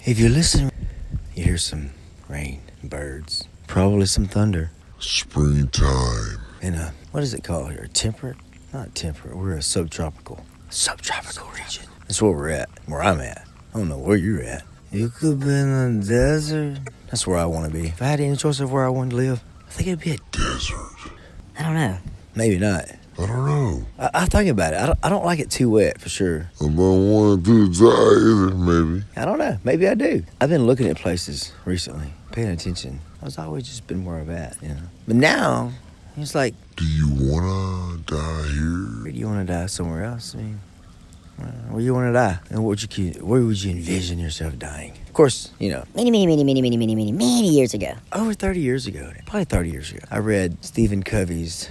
If you listen, you hear some rain, birds, probably some thunder. Springtime. In a, what is it called here? Temperate? Not temperate. We're a subtropical region. That's where we're at, where I'm at. I don't know where you're at. You could be in the desert. That's where I want to be. If I had any choice of where I wanted to live, I think it'd be a Desert. I don't know. Maybe not. I don't know. I think about it. I don't like it too wet, for sure. I don't want to die either, maybe. I don't know. Maybe I do. I've been looking at places recently, paying attention. I was always just been where I'm at, you know. But now, it's like, Do you want to die here? where do you want to die somewhere else? I mean, where you want to die? And where would you envision yourself dying? Of course, you know, Many years ago. over 30 years ago, probably 30 years ago, I read Stephen Covey's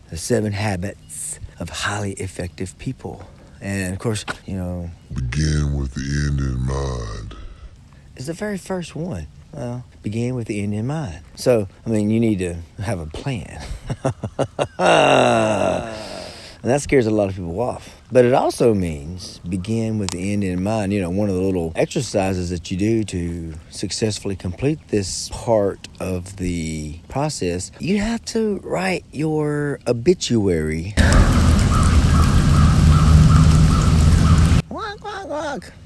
The 7 Habits of Highly Effective People. And of course, you know, Begin with the end in mind. it's the very first one. Well, begin with the end in mind. So, I mean, you need to have a plan. And that scares a lot of people off. But it also means begin with the end in mind. You know, one of the little exercises that you do to successfully complete this part of the process, you have to write your obituary.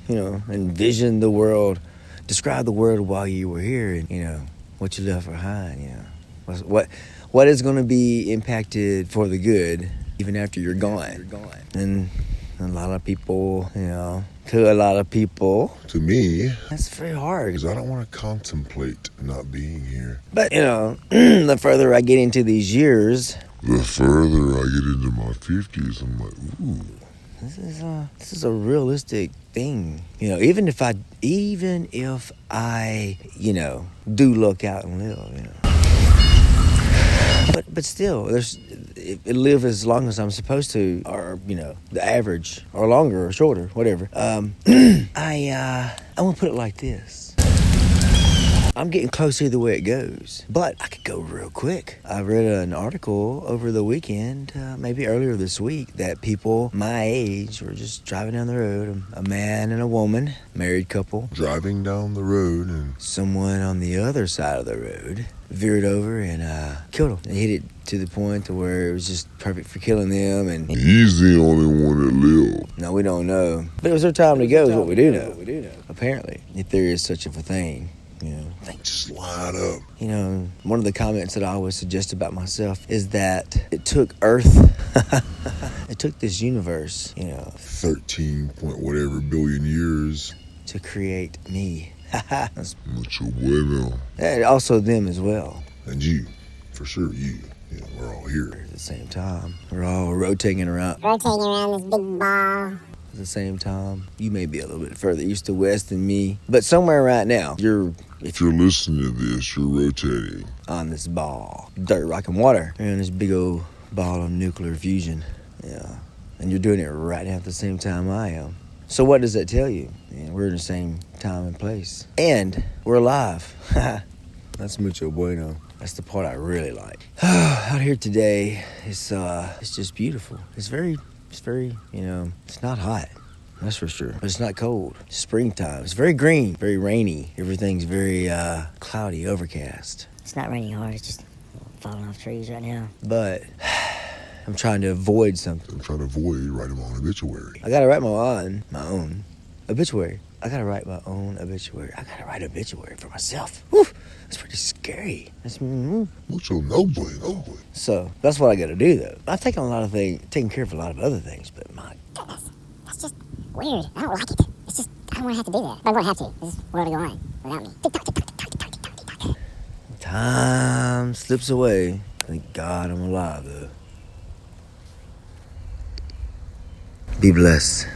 You know, envision the world, describe the world while you were here, and you know what you left behind. You know, what is going to be impacted for the good even after you're gone. And a lot of people, you know, to a lot of people, To me, that's very hard. because I don't want to contemplate not being here. But you know, the further I get into these years, The further I get into my 50s, I'm like, ooh. this is a realistic thing. You know, even if I, you know, do look out and live, you know. But still, live as long as I'm supposed to, or you know, the average, or longer, or shorter, whatever. I want to put it like this. I'm getting close either way it goes, but I could go real quick. I read an article over the weekend, maybe earlier this week, that people my age were just driving down the road, a man and a woman, married couple. Driving down the road and Someone on the other side of the road veered over and killed him. They hit it to the point to where it was just perfect for killing them. And he's the only one that lived. no, we don't know. But it was their time to go is what we do know. Apparently, if there is such a thing. You know, Just line up. you know, one of the comments that I always suggest about myself is that it took Earth, it took this universe, you know, 13 point whatever billion years. to create me. That's- Mucho bueno. and also them as well. And you. For sure, you. Yeah, we're all here. At the same time, we're all rotating around. Rotating around this big ball. At the same time, you may be a little bit further east to west than me, but somewhere right now, If you're listening to this, you're rotating. on this ball, dirt, rock, and water. You're in this big old ball of nuclear fusion. Yeah, and you're doing it right now at the same time I am. So what does that tell you? Yeah, we're in the same time and place, and we're alive. That's mucho bueno. That's the part I really like. Out here today, it's just beautiful. It's very, you know, it's not hot. That's for sure. But it's not cold. It's springtime. It's very green, very rainy. Everything's very cloudy, overcast. It's not raining hard, it's just falling off trees right now. But I'm trying to avoid something. I'm trying to avoid writing my own obituary. I gotta write my own obituary. I gotta write my own obituary. I gotta write an obituary for myself. Whew, that's pretty scary. Mucho no bueno. So that's what I gotta do though. I've taken care of a lot of other things, but my Goodness, that's just weird. I don't like it. It's just, I don't want to have to do that. But I'm going to have to. This world will go on without me. Tick-tock. time slips away. Thank God I'm alive though. Be blessed.